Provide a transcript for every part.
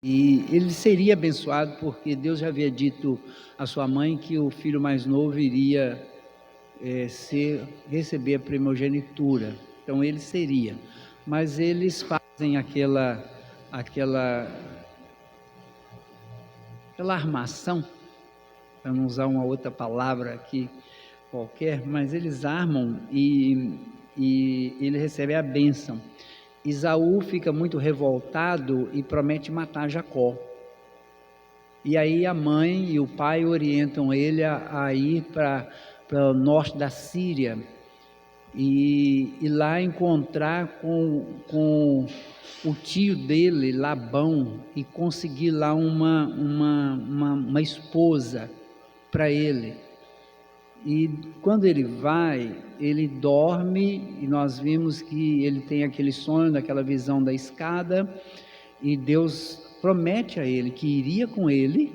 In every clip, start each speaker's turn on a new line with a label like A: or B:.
A: E ele seria abençoado porque Deus já havia dito à sua mãe que o filho mais novo iria receber a primogenitura. Então ele seria. Mas eles fazem aquela armação, para não usar uma outra palavra aqui qualquer, mas eles armam e ele recebe a bênção. Esaú fica muito revoltado e promete matar Jacó. E aí a mãe e o pai orientam ele a ir para o norte da Síria e lá encontrar com o tio dele, Labão, e conseguir lá uma esposa para ele. E quando ele vai, ele dorme, e nós vimos que ele tem aquele sonho, daquela visão da escada, e Deus promete a ele que iria com ele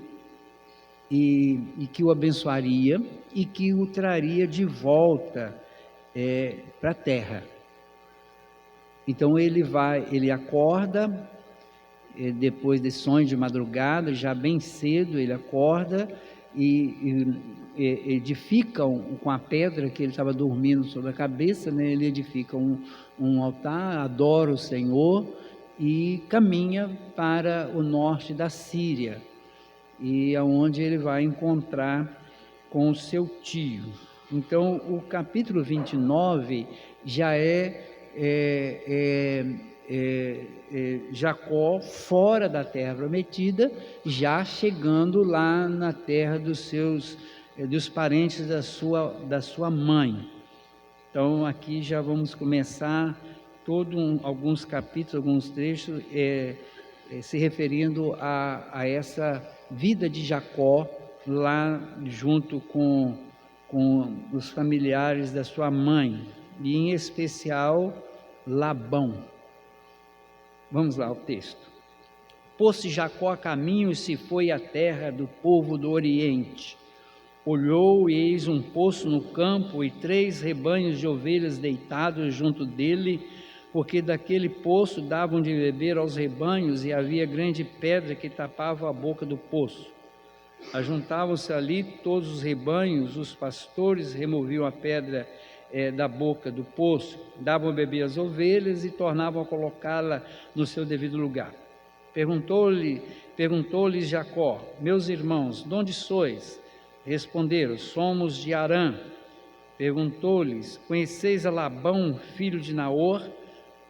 A: e que o abençoaria e que o traria de volta para a terra. Então ele acorda, depois desse sonho de madrugada, já bem cedo ele acorda e edifica com a pedra que ele estava dormindo sobre a cabeça, né? Ele edifica um altar, adora o Senhor e caminha para o norte da Síria, e aonde ele vai encontrar com o seu tio. Então o capítulo 29 já Jacó fora da terra prometida, já chegando lá na terra dos parentes da sua mãe. Então aqui já vamos começar alguns capítulos, alguns trechos se referindo a essa vida de Jacó lá junto com os familiares da sua mãe, e em especial Labão. Vamos lá ao texto. Pôs-se Jacó a caminho e se foi à terra do povo do Oriente. Olhou e eis um poço no campo e 3 rebanhos de ovelhas deitados junto dele, porque daquele poço davam de beber aos rebanhos, e havia grande pedra que tapava a boca do poço. Ajuntavam-se ali todos os rebanhos, os pastores removiam a pedra da boca do poço, davam a beber às ovelhas e tornavam a colocá-la no seu devido lugar. Perguntou-lhes Jacó: meus irmãos, de onde sois? Responderam: somos de Harã. Perguntou-lhes: conheceis a Labão, filho de Naor?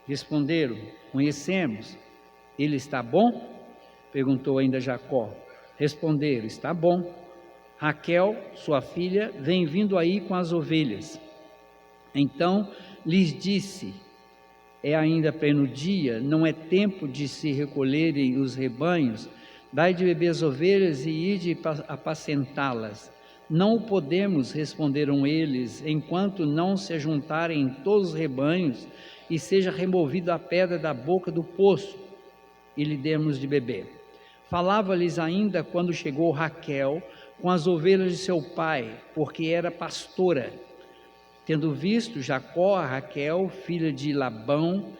A: Responderam: conhecemos. Ele está bom? Perguntou ainda Jacó. Responderam: está bom. Raquel, sua filha, vem vindo aí com as ovelhas. Então lhes disse: é ainda pleno dia, não é tempo de se recolherem os rebanhos? Dai de beber as ovelhas e ide apacentá-las. Não o podemos, responderam eles, enquanto não se ajuntarem todos os rebanhos e seja removida a pedra da boca do poço, e lhe demos de beber. Falava-lhes ainda quando chegou Raquel com as ovelhas de seu pai, porque era pastora. Tendo visto Jacó a Raquel, filha de Labão,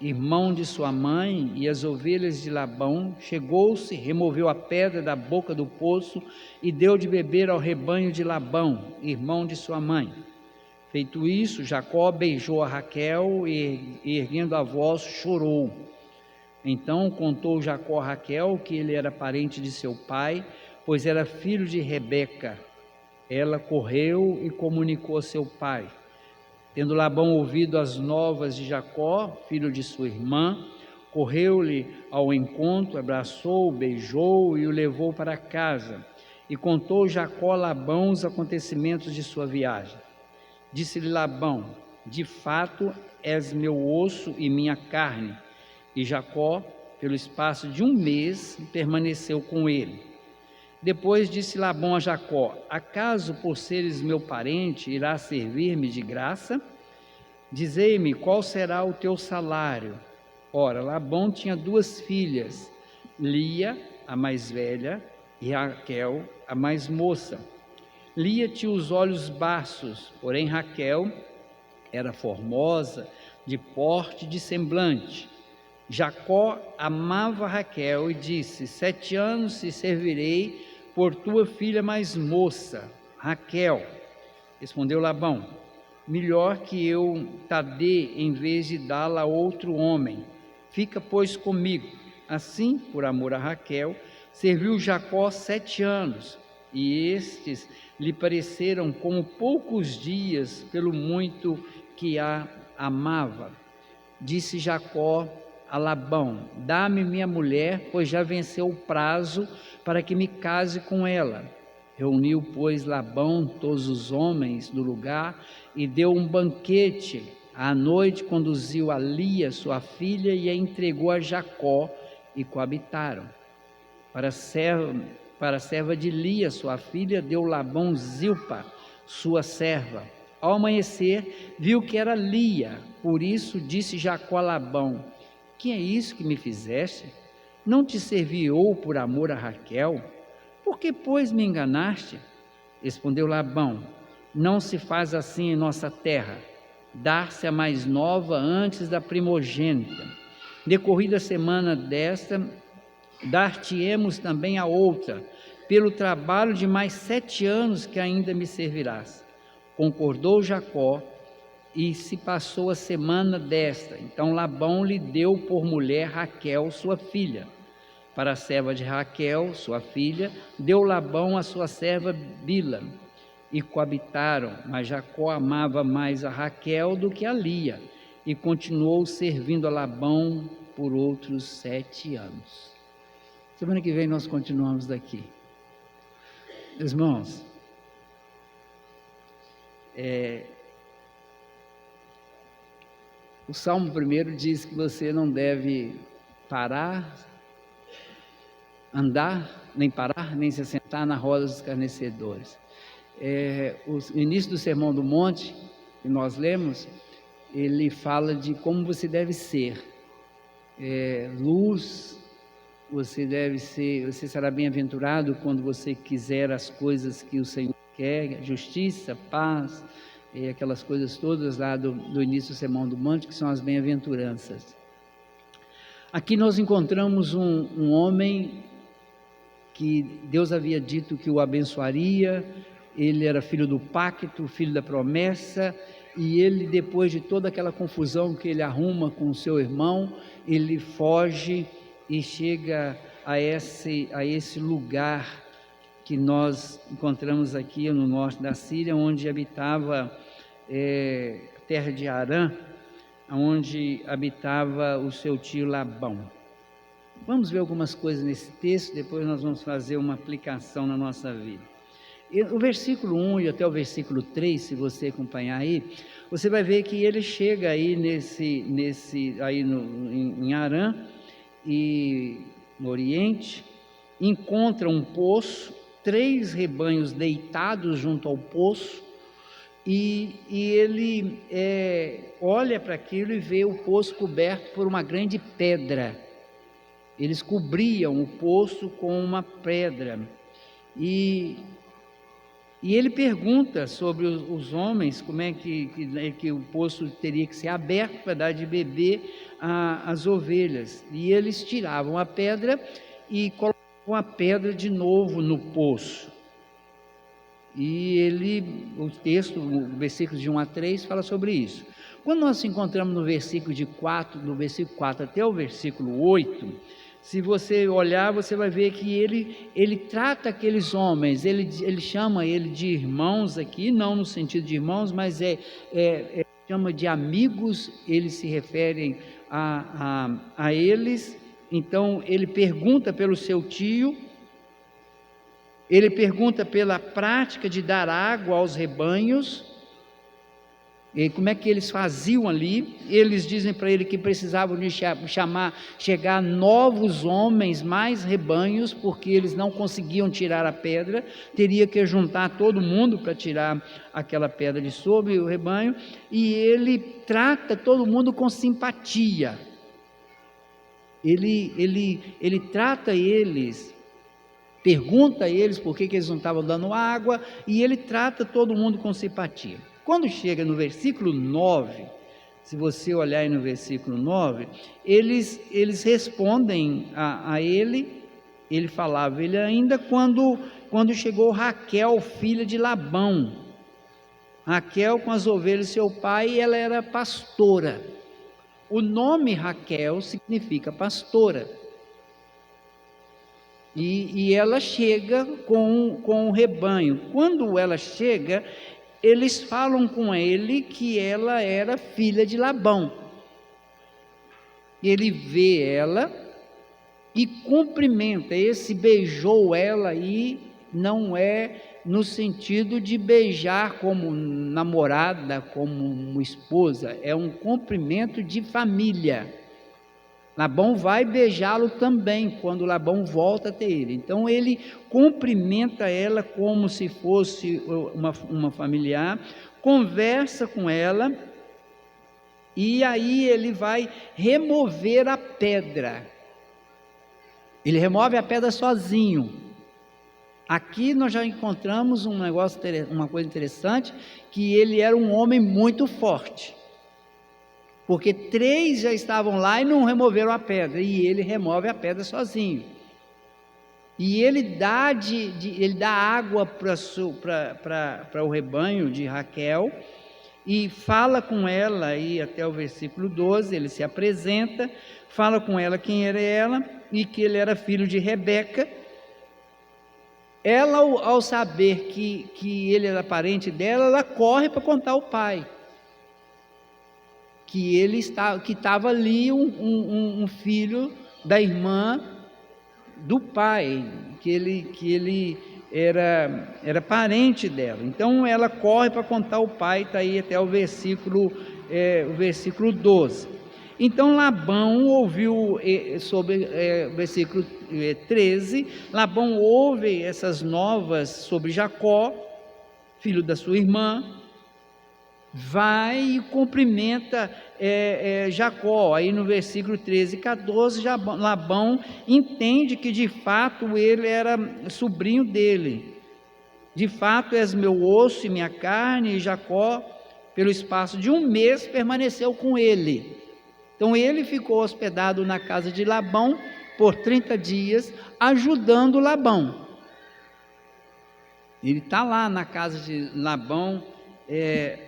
A: irmão de sua mãe, e as ovelhas de Labão, chegou-se, removeu a pedra da boca do poço e deu de beber ao rebanho de Labão, irmão de sua mãe. Feito isso, Jacó beijou a Raquel e, erguendo a voz, chorou. Então contou Jacó a Raquel que ele era parente de seu pai, pois era filho de Rebeca. Ela correu e comunicou a seu pai. Tendo Labão ouvido as novas de Jacó, filho de sua irmã, correu-lhe ao encontro, abraçou, beijou e o levou para casa. E contou Jacó a Labão os acontecimentos de sua viagem. Disse-lhe Labão: de fato és meu osso e minha carne. E Jacó, pelo espaço de 1 mês, permaneceu com ele. Depois disse Labão a Jacó: acaso por seres meu parente irás servir-me de graça? Dizei-me qual será o teu salário. Ora, Labão tinha 2 filhas, Lia, a mais velha, e Raquel, a mais moça. Lia tinha os olhos baços, porém Raquel era formosa, de porte e de semblante. Jacó amava Raquel e disse: 7 anos te servirei por tua filha mais moça, Raquel. Respondeu Labão: melhor que eu te dê em vez de dá-la a outro homem. Fica, pois, comigo. Assim, por amor a Raquel, serviu Jacó 7 anos, e estes lhe pareceram como poucos dias, pelo muito que a amava. Disse Jacó a Labão: dá-me minha mulher, pois já venceu o prazo para que me case com ela. Reuniu, pois, Labão todos os homens do lugar e deu um banquete. À noite conduziu a Lia, sua filha, e a entregou a Jacó, e coabitaram. Para a serva de Lia, sua filha, deu Labão Zilpa, sua serva. Ao amanhecer, viu que era Lia, por isso disse Jacó a Labão: que é isso que me fizeste? Não te servi eu por amor a Raquel? Por que, pois, me enganaste? Respondeu Labão: não se faz assim em nossa terra, dar-se a mais nova antes da primogênita. Decorrida a semana desta, dar-te-emos também a outra, pelo trabalho de mais 7 anos que ainda me servirás. Concordou Jacó, e se passou a semana desta. Então Labão lhe deu por mulher Raquel, sua filha. Para a serva de Raquel, sua filha, deu Labão a sua serva Bila, e coabitaram, mas Jacó amava mais a Raquel do que a Lia, e continuou servindo a Labão por outros 7 anos. Semana que vem nós continuamos daqui. Irmãos, o Salmo 1 diz que você não deve parar, andar, nem parar, nem se sentar na roda dos escarnecedores. O início do Sermão do Monte, que nós lemos, ele fala de como você deve ser. Luz, você será bem-aventurado quando você quiser as coisas que o Senhor quer, justiça, paz, aquelas coisas todas lá do início do Sermão do Monte, que são as bem-aventuranças. Aqui nós encontramos um homem que Deus havia dito que o abençoaria. Ele era filho do pacto, filho da promessa, e ele, depois de toda aquela confusão que ele arruma com o seu irmão, ele foge e chega a esse lugar que nós encontramos aqui no norte da Síria, onde habitava a terra de Harã, onde habitava o seu tio Labão. Vamos ver algumas coisas nesse texto, depois nós vamos fazer uma aplicação na nossa vida. O versículo 1 e até o versículo 3, se você acompanhar aí, você vai ver que ele chega aí em Harã, e no Oriente, encontra um poço, 3 rebanhos deitados junto ao poço, e ele olha para aquilo e vê o poço coberto por uma grande pedra. Eles cobriam o poço com uma pedra, e ele pergunta sobre os homens, como é que o poço teria que ser aberto para dar de beber às ovelhas. E eles tiravam a pedra e colocavam a pedra de novo no poço. E o texto, o versículo de 1 a 3, fala sobre isso. Quando nós nos encontramos no versículo 4 até o versículo 8, se você olhar, você vai ver que ele trata aqueles homens, ele chama ele de irmãos aqui, não no sentido de irmãos, mas chama de amigos. Eles se referem a eles. Então ele pergunta pelo seu tio, ele pergunta pela prática de dar água aos rebanhos, e como é que eles faziam ali. Eles dizem para ele que precisavam de chegar novos homens, mais rebanhos, porque eles não conseguiam tirar a pedra, teria que juntar todo mundo para tirar aquela pedra de sobre o rebanho, e ele trata todo mundo com simpatia. Ele trata eles, pergunta a eles por que eles não estavam dando água, e ele trata todo mundo com simpatia. Quando chega no versículo 9, se você olhar aí no versículo 9, eles respondem a ele. Ele falava, ele ainda quando chegou Raquel, filha de Labão. Raquel com as ovelhas de seu pai, ela era pastora. O nome Raquel significa pastora. E ela chega com o rebanho. Quando ela chega, eles falam com ele que ela era filha de Labão. Ele vê ela e cumprimenta. Esse beijou ela e não é no sentido de beijar como namorada, como esposa, é um cumprimento de família. Labão vai beijá-lo também, quando Labão volta até ele. Então ele cumprimenta ela como se fosse uma familiar, conversa com ela, e aí ele vai remover a pedra. Ele remove a pedra sozinho. Aqui nós já encontramos uma coisa interessante, que ele era um homem muito forte. Porque 3 já estavam lá e não removeram a pedra, e ele remove a pedra sozinho. E ele dá água para o rebanho de Raquel, e fala com ela, aí até o versículo 12, ele se apresenta, fala com ela quem era ela, e que ele era filho de Rebeca. Ela, ao saber que ele era parente dela, ela corre para contar ao pai que estava ali um filho da irmã do pai, que ele era parente dela. Então ela corre para contar ao pai, está aí até o versículo 12. Então Labão ouviu, sobre versículo 13, Labão ouve essas novas sobre Jacó, filho da sua irmã, vai e cumprimenta Jacó. Aí no versículo 13 e 14, Labão entende que de fato ele era sobrinho dele. De fato és meu osso e minha carne. E Jacó, pelo espaço de 1 mês, permaneceu com ele. Então ele ficou hospedado na casa de Labão por 30 dias, ajudando Labão. Ele está lá na casa de Labão,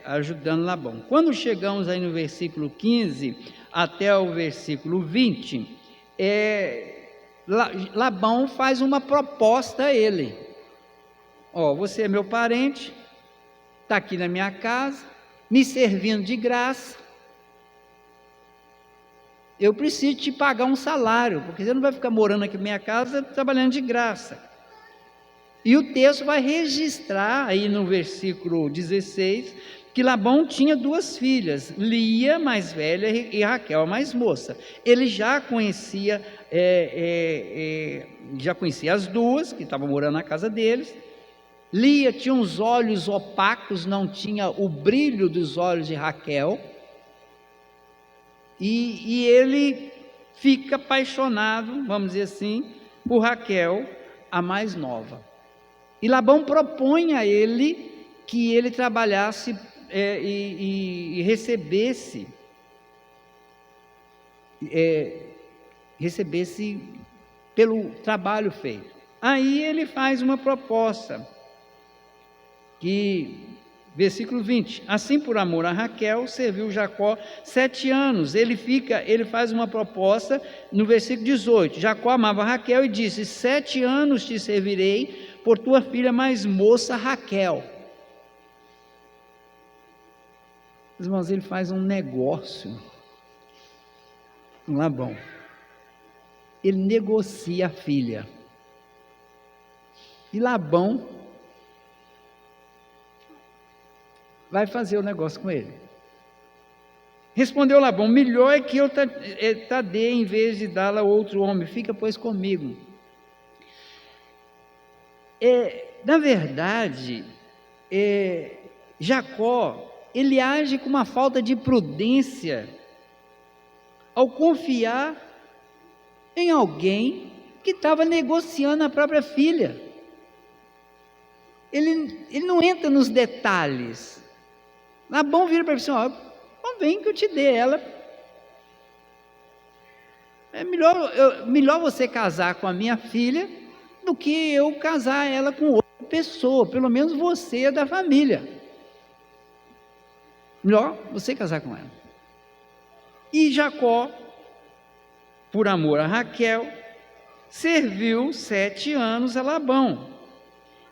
A: ajudando Labão. Quando chegamos aí no versículo 15 até o versículo 20, Labão faz uma proposta a ele. Você é meu parente, está aqui na minha casa, me servindo de graça, eu preciso te pagar um salário, porque você não vai ficar morando aqui na minha casa trabalhando de graça. E o texto vai registrar aí no versículo 16, que Labão tinha 2 filhas, Lia, mais velha, e Raquel, a mais moça. Ele já conhecia as 2, que estavam morando na casa deles. Lia tinha uns olhos opacos, não tinha o brilho dos olhos de Raquel. E ele fica apaixonado, vamos dizer assim, por Raquel, a mais nova. E Labão propõe a ele que ele trabalhasse e recebesse pelo trabalho feito. Aí ele faz uma proposta, versículo 20, assim por amor a Raquel, serviu Jacó 7 anos, ele faz uma proposta no versículo 18, Jacó amava Raquel e disse, 7 anos te servirei por tua filha mais moça Raquel. Irmãos, ele faz um negócio com Labão, ele negocia a filha, e Labão vai fazer o negócio com ele. Respondeu Labão, melhor é que eu te dê em vez de dá-la a outro homem, fica pois comigo. Na verdade, Jacó, ele age com uma falta de prudência ao confiar em alguém que estava negociando a própria filha. Ele não entra nos detalhes. Labão vira para ele assim, convém que eu te dê ela. É melhor você casar com a minha filha do que eu casar ela com outra pessoa, pelo menos você é da família. Melhor você casar com ela. E Jacó, por amor a Raquel, serviu 7 anos a Labão.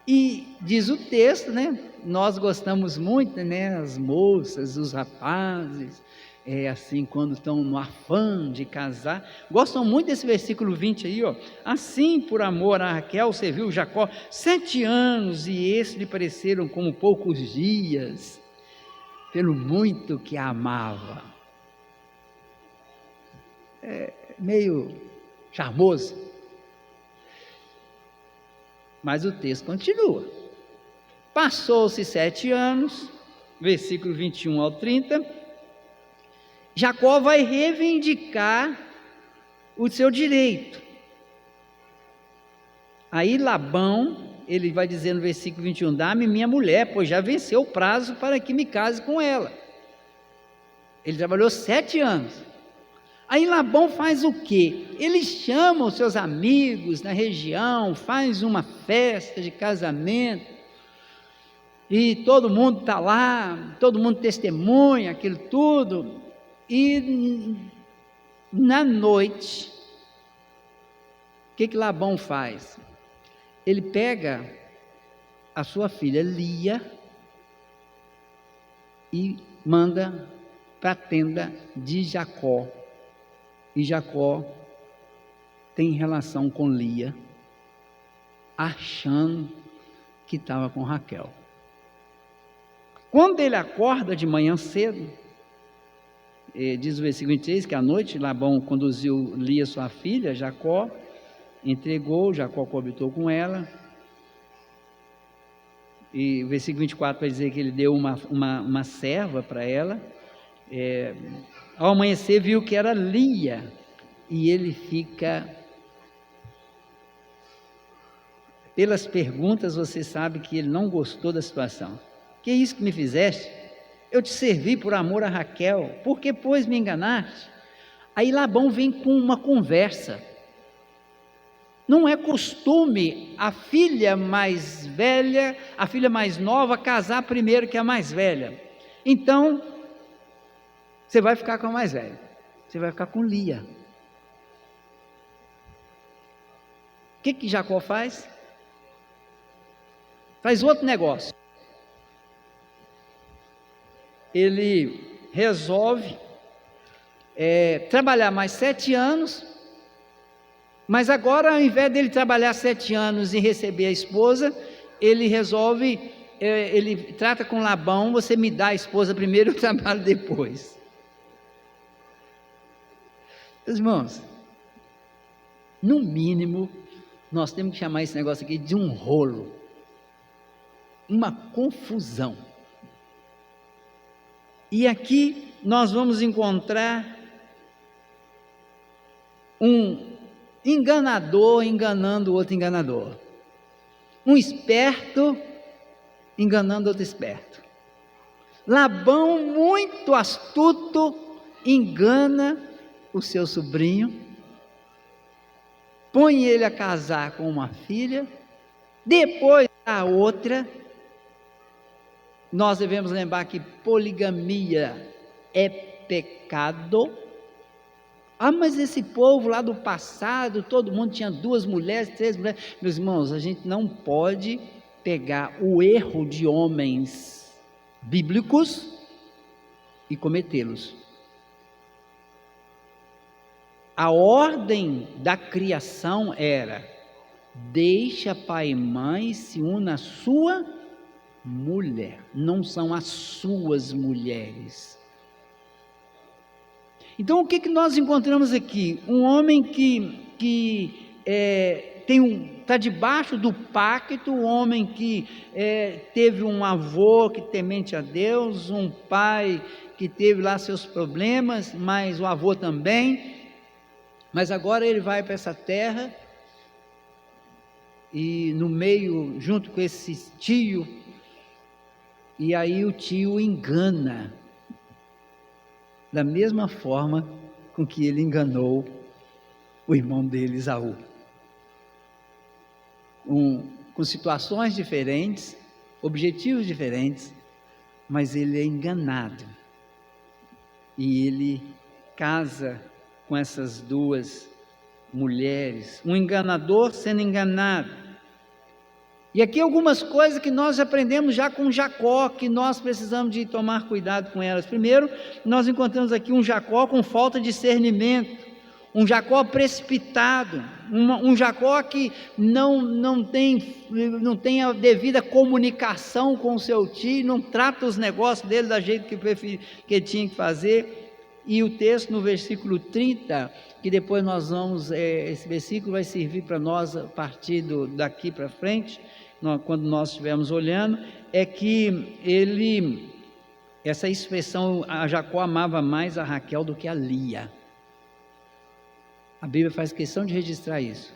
A: E diz o texto, né? Nós gostamos muito, né? As moças, os rapazes, assim, quando estão no afã de casar, gostam muito desse versículo 20 aí, ó. Assim, por amor a Raquel, serviu Jacó 7 anos, e esses lhe pareceram como poucos dias, pelo muito que a amava. Meio charmoso. Mas o texto continua. Passou-se 7 anos, versículo 21 ao 30, Jacó vai reivindicar o seu direito. Aí Labão, ele vai dizer no versículo 21, dá-me minha mulher, pois já venceu o prazo para que me case com ela. Ele trabalhou 7 anos. Aí Labão faz o quê? Ele chama os seus amigos na região, faz uma festa de casamento, e todo mundo está lá, todo mundo testemunha aquilo tudo, e na noite, o que Labão faz? Ele pega a sua filha Lia e manda para a tenda de Jacó. E Jacó tem relação com Lia, achando que estava com Raquel. Quando ele acorda de manhã cedo, diz o versículo 23, que à noite Labão conduziu Lia, sua filha, Jacó, entregou, Jacó coabitou com ela, e o versículo 24 vai dizer que ele deu uma serva para ela. Ao amanhecer viu que era Lia, e ele fica, pelas perguntas você sabe que ele não gostou da situação. Que é isso que me fizeste? Eu te servi por amor a Raquel, por que pois me enganaste? Aí Labão vem com uma conversa. Não é costume a filha mais velha, a filha mais nova, casar primeiro que a mais velha. Então, você vai ficar com a mais velha, você vai ficar com Lia. O que Jacó faz? Faz outro negócio. Ele resolve trabalhar mais 7 anos, mas agora, ao invés dele trabalhar 7 anos e receber a esposa, ele resolve, ele trata com Labão, você me dá a esposa primeiro, eu trabalho depois. Meus irmãos, no mínimo, nós temos que chamar esse negócio aqui de um rolo, uma confusão. E aqui nós vamos encontrar um enganador enganando o outro enganador, um esperto enganando outro esperto. Labão, muito astuto, engana o seu sobrinho, põe ele a casar com uma filha, depois a outra. Nós devemos lembrar que poligamia é pecado. Mas esse povo lá do passado, todo mundo tinha 2 mulheres, 3 mulheres. Meus irmãos, a gente não pode pegar o erro de homens bíblicos e cometê-los. A ordem da criação era: deixa pai e mãe e se una à sua mulher, não são as suas mulheres. Então o que nós encontramos aqui? Um homem que está debaixo do pacto, um homem que teve um avô que temente a Deus, um pai que teve lá seus problemas, mas o avô também, mas agora ele vai para essa terra, e no meio, junto com esse tio, e aí o tio engana
B: da mesma forma com que ele enganou o irmão dele, Esaú. Com situações diferentes, objetivos diferentes, mas ele é enganado. E ele casa com essas duas mulheres, um enganador sendo enganado. E aqui algumas coisas que nós aprendemos já com Jacó, que nós precisamos de tomar cuidado com elas. Primeiro, nós encontramos aqui um Jacó com falta de discernimento, um Jacó precipitado, um Jacó que não tem a devida comunicação com o seu tio, não trata os negócios dele da jeito que tinha que fazer. E o texto no versículo 30, que depois nós vamos, esse versículo vai servir para nós a partir daqui para frente, quando nós estivermos olhando, é que essa expressão, a Jacó amava mais a Raquel do que a Lia. A Bíblia faz questão de registrar isso.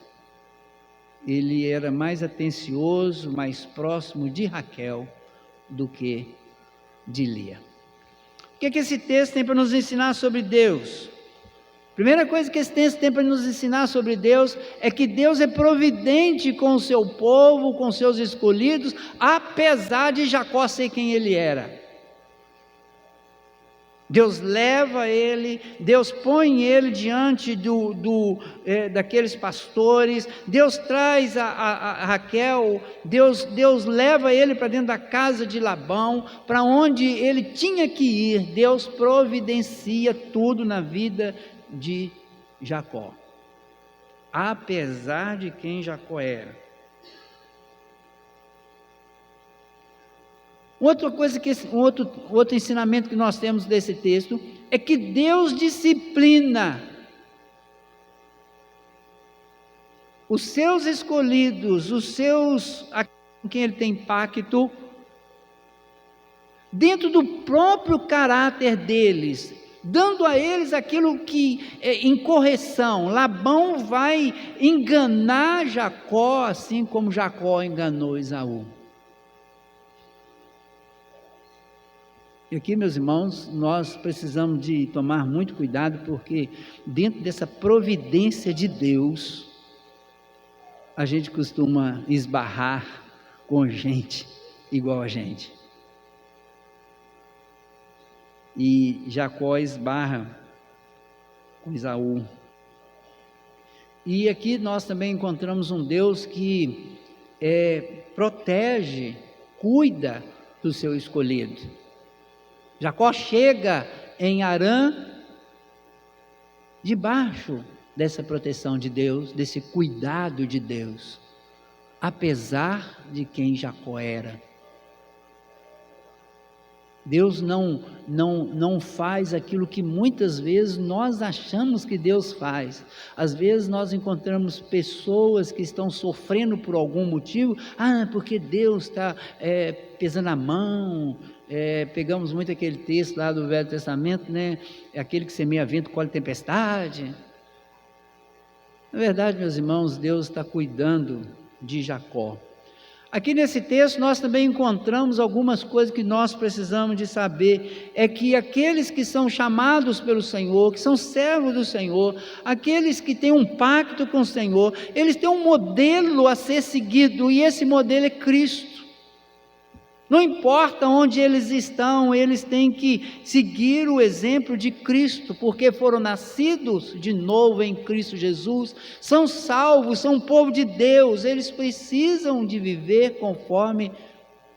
B: Ele era mais atencioso, mais próximo de Raquel do que de Lia. O que esse texto tem para nos ensinar sobre Deus? Primeira coisa que esse texto tem para nos ensinar sobre Deus é que Deus é providente com o seu povo, com os seus escolhidos, apesar de Jacó ser quem ele era. Deus leva ele, Deus põe ele diante daqueles pastores, Deus traz a Raquel, Deus leva ele para dentro da casa de Labão, para onde ele tinha que ir. Deus providencia tudo na vida de Jacó, apesar de quem Jacó era. Outra coisa outro ensinamento que nós temos desse texto é que Deus disciplina os seus escolhidos, com quem ele tem pacto, dentro do próprio caráter deles, dando a eles aquilo que em correção. Labão vai enganar Jacó, assim como Jacó enganou Esaú. E aqui, meus irmãos, nós precisamos de tomar muito cuidado, porque dentro dessa providência de Deus, a gente costuma esbarrar com gente igual a gente. E Jacó esbarra com Esaú. E aqui nós também encontramos um Deus que protege, cuida do seu escolhido. Jacó chega em Harã debaixo dessa proteção de Deus, desse cuidado de Deus, apesar de quem Jacó era. Deus não faz aquilo que muitas vezes nós achamos que Deus faz. Às vezes nós encontramos pessoas que estão sofrendo por algum motivo, porque Deus está pesando a mão. Pegamos muito aquele texto lá do Velho Testamento, né? Aquele que semeia vento, colhe tempestade. Na verdade, meus irmãos, Deus está cuidando de Jacó. Aqui nesse texto nós também encontramos algumas coisas que nós precisamos de saber. É que aqueles que são chamados pelo Senhor, que são servos do Senhor, aqueles que têm um pacto com o Senhor, eles têm um modelo a ser seguido, e esse modelo é Cristo. Não importa onde eles estão, eles têm que seguir o exemplo de Cristo, porque foram nascidos de novo em Cristo Jesus, são salvos, são povo de Deus, eles precisam de viver conforme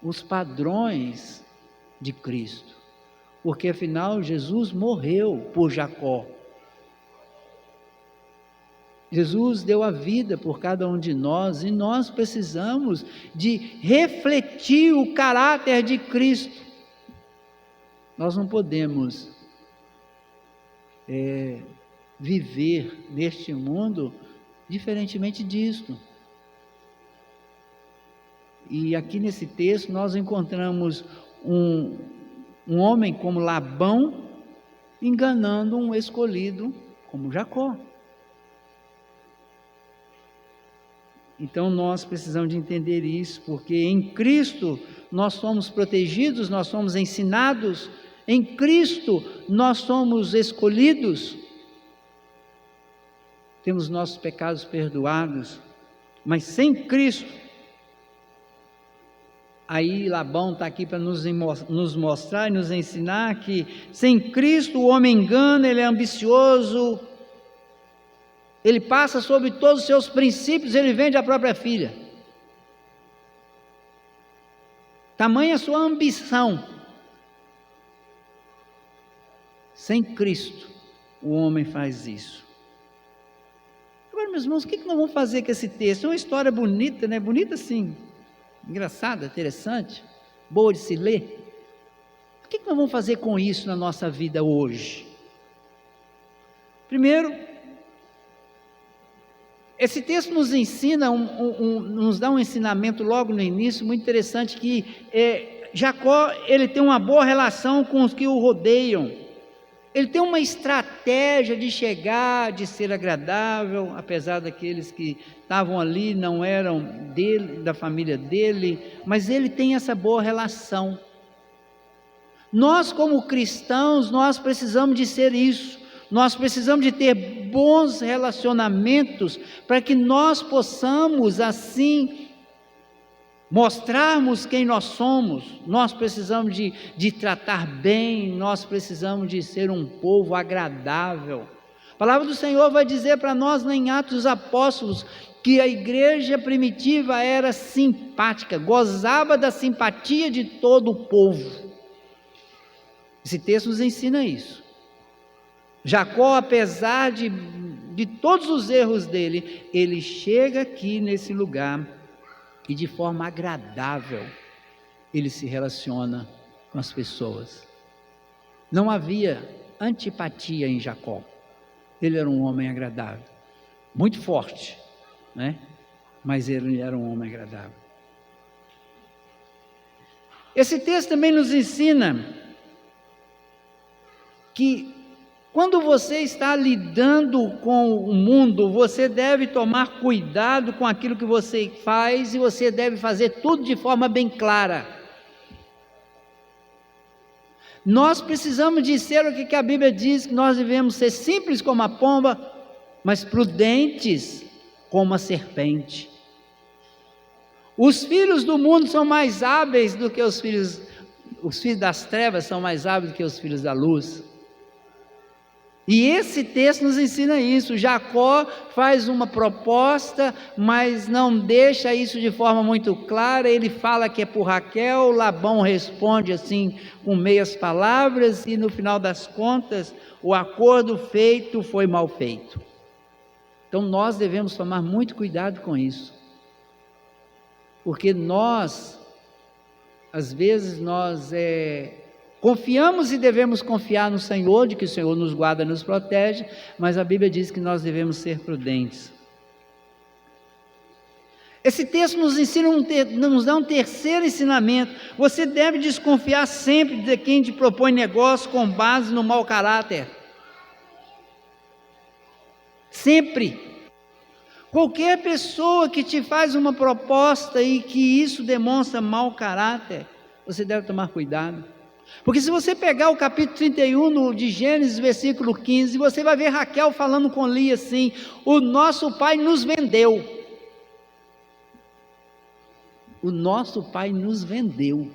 B: os padrões de Cristo, porque afinal Jesus morreu por Jacó. Jesus deu a vida por cada um de nós, e nós precisamos de refletir o caráter de Cristo. Nós não podemos viver neste mundo diferentemente disto. E aqui nesse texto nós encontramos um homem como Labão enganando um escolhido como Jacó. Então nós precisamos de entender isso, porque em Cristo nós somos protegidos, nós somos ensinados Em Cristo nós somos escolhidos, temos nossos pecados perdoados, mas sem Cristo, aí Labão está aqui para nos mostrar e nos ensinar que sem Cristo o homem engana, ele é ambicioso, ele passa sobre todos os seus princípios, ele vende a própria filha. Tamanha a sua ambição. Sem Cristo o homem faz isso. Agora, meus irmãos, o que nós vamos fazer com esse texto? É uma história bonita, né? Bonita sim, engraçada, interessante, boa de se ler. O que nós vamos fazer com isso na nossa vida hoje? Primeiro, esse texto nos ensina, nos dá um ensinamento logo no início, muito interessante, que Jacó, ele tem uma boa relação com os que o rodeiam. Ele tem uma estratégia de chegar, de ser agradável, apesar daqueles que estavam ali, não eram dele, da família dele, mas ele tem essa boa relação. Nós como cristãos, nós precisamos de ser isso, nós precisamos de ter bons relacionamentos, para que nós possamos assim mostrarmos quem nós somos. Nós precisamos de tratar bem, nós precisamos de ser um povo agradável. A palavra do Senhor vai dizer para nós em Atos dos Apóstolos, que a igreja primitiva era simpática, gozava da simpatia de todo o povo. Esse texto nos ensina isso. Jacó, apesar de todos os erros dele, ele chega aqui nesse lugar e de forma agradável ele se relaciona com as pessoas. Não havia antipatia em Jacó. Ele era um homem agradável, muito forte, né? Mas ele era um homem agradável. Esse texto também nos ensina que quando você está lidando com o mundo, você deve tomar cuidado com aquilo que você faz, e você deve fazer tudo de forma bem clara. Nós precisamos de ser o que a Bíblia diz, que nós devemos ser simples como a pomba, mas prudentes como a serpente. Os filhos do mundo são mais hábeis do que os filhos das trevas são mais hábeis do que os filhos da luz. E esse texto nos ensina isso. Jacó faz uma proposta, mas não deixa isso de forma muito clara. Ele fala que é por Raquel, Labão responde assim com meias palavras, e no final das contas, o acordo feito foi mal feito. Então nós devemos tomar muito cuidado com isso, porque às vezes nós confiamos e devemos confiar no Senhor, de que o Senhor nos guarda, nos protege, mas a Bíblia diz que nós devemos ser prudentes. Esse texto nos ensina nos dá um terceiro ensinamento. Você deve desconfiar sempre de quem te propõe negócio com base no mau caráter. Sempre. Qualquer pessoa que te faz uma proposta e que isso demonstra mau caráter, você deve tomar cuidado. Porque se você pegar o capítulo 31 de Gênesis, versículo 15, você vai ver Raquel falando com Lia assim: o nosso pai nos vendeu. O nosso pai nos vendeu.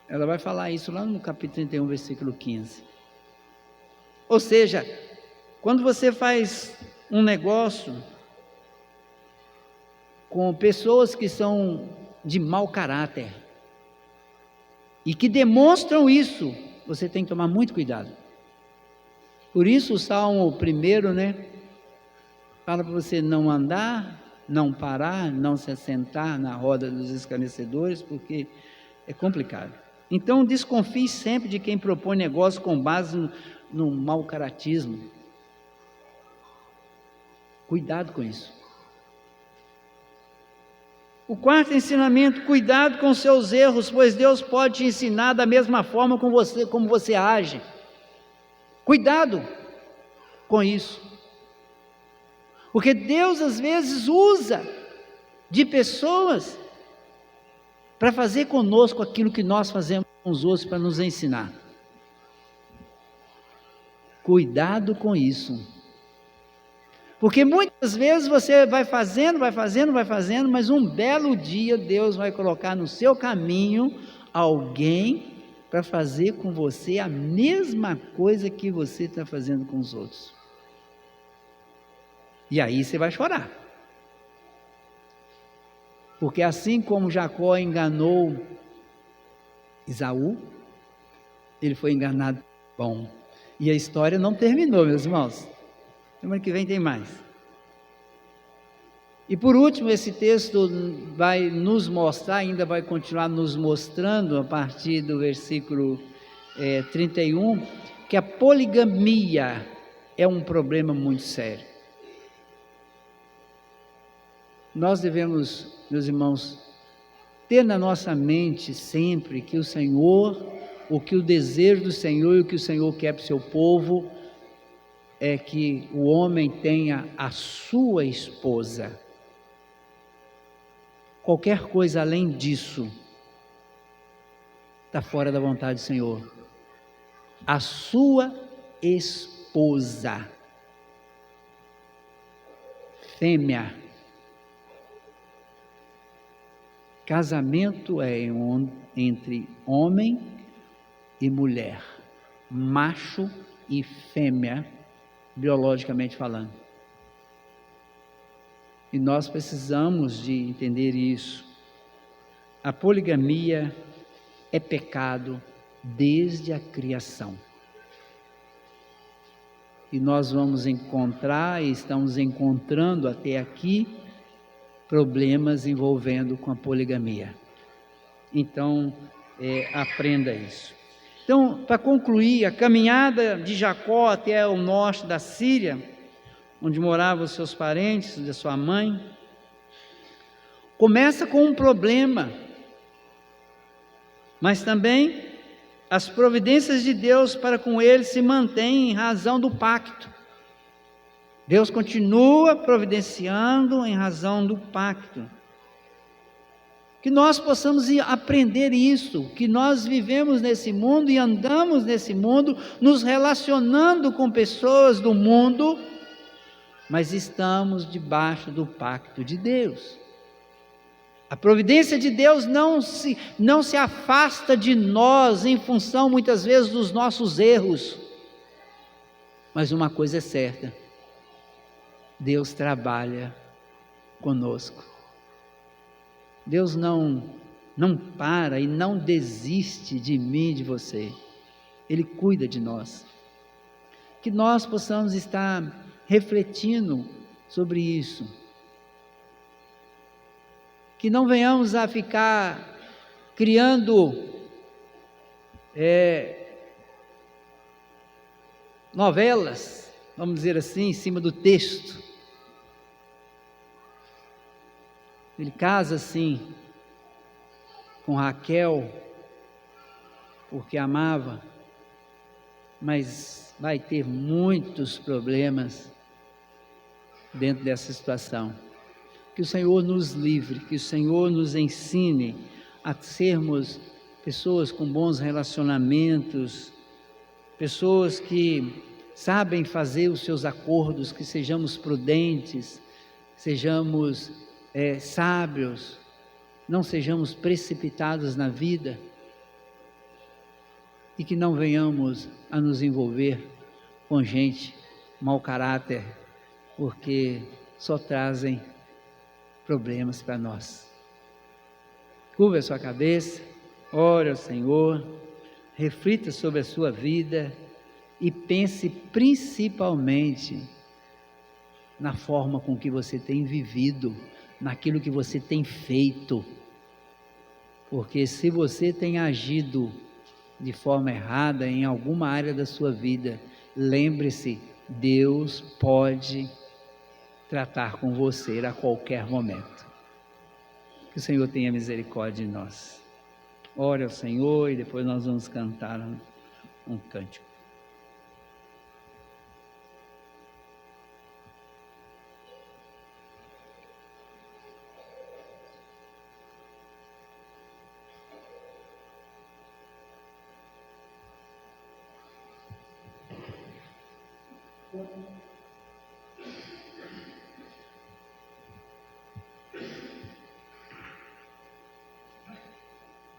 B: Ela vai falar isso lá no capítulo 31, versículo 15. Ou seja, quando você faz um negócio com pessoas que são de mau caráter, e que demonstram isso, você tem que tomar muito cuidado. Por isso o Salmo 1, né, fala para você não andar, não parar, não se assentar na roda dos escarnecedores, porque é complicado. Então desconfie sempre de quem propõe negócio com base no mau caratismo. Cuidado com isso. O quarto ensinamento: cuidado com seus erros, pois Deus pode te ensinar da mesma forma como você age. Cuidado com isso, porque Deus às vezes usa de pessoas para fazer conosco aquilo que nós fazemos com os outros para nos ensinar. Cuidado com isso. Porque muitas vezes você vai fazendo, mas um belo dia Deus vai colocar no seu caminho alguém para fazer com você a mesma coisa que você está fazendo com os outros. E aí você vai chorar. Porque assim como Jacó enganou Esaú, ele foi enganado. Bom, e a história não terminou, meus irmãos. Semana que vem tem mais. E por último, esse texto vai nos mostrar, ainda vai continuar nos mostrando, a partir do versículo 31, que a poligamia é um problema muito sério. Nós devemos, meus irmãos, ter na nossa mente sempre que o Senhor, o que o desejo do Senhor e o que o Senhor quer para o seu povo é que o homem tenha a sua esposa. Qualquer coisa além disso está fora da vontade do Senhor. A sua esposa, fêmea. Casamento é entre homem e mulher, macho e fêmea, biologicamente falando. E nós precisamos de entender isso. A poligamia é pecado desde a criação. E nós vamos encontrar, e estamos encontrando até aqui, problemas envolvendo com a poligamia. Então, aprenda isso. Então, para concluir, a caminhada de Jacó até o norte da Síria, onde moravam os seus parentes, da sua mãe, começa com um problema, mas também as providências de Deus para com ele se mantêm em razão do pacto. Deus continua providenciando em razão do pacto. Que nós possamos aprender isso, que nós vivemos nesse mundo e andamos nesse mundo, nos relacionando com pessoas do mundo, mas estamos debaixo do pacto de Deus. A providência de Deus não se afasta de nós em função muitas vezes dos nossos erros. Mas uma coisa é certa: Deus trabalha conosco. Deus não para e não desiste de mim e de você. Ele cuida de nós. Que nós possamos estar refletindo sobre isso. Que não venhamos a ficar criando novelas, vamos dizer assim, em cima do texto. Ele casa assim com Raquel porque amava, mas vai ter muitos problemas dentro dessa situação. Que o Senhor nos livre, que o Senhor nos ensine a sermos pessoas com bons relacionamentos, pessoas que sabem fazer os seus acordos, que sejamos prudentes, sejamos sábios, não sejamos precipitados na vida e que não venhamos a nos envolver com gente mau caráter, porque só trazem problemas para nós. Curva a sua cabeça, ore ao Senhor, reflita sobre a sua vida e pense principalmente na forma com que você tem vivido, naquilo que você tem feito, porque se você tem agido de forma errada em alguma área da sua vida, lembre-se, Deus pode tratar com você a qualquer momento. Que o Senhor tenha misericórdia de nós. Ore ao Senhor e depois nós vamos cantar um cântico.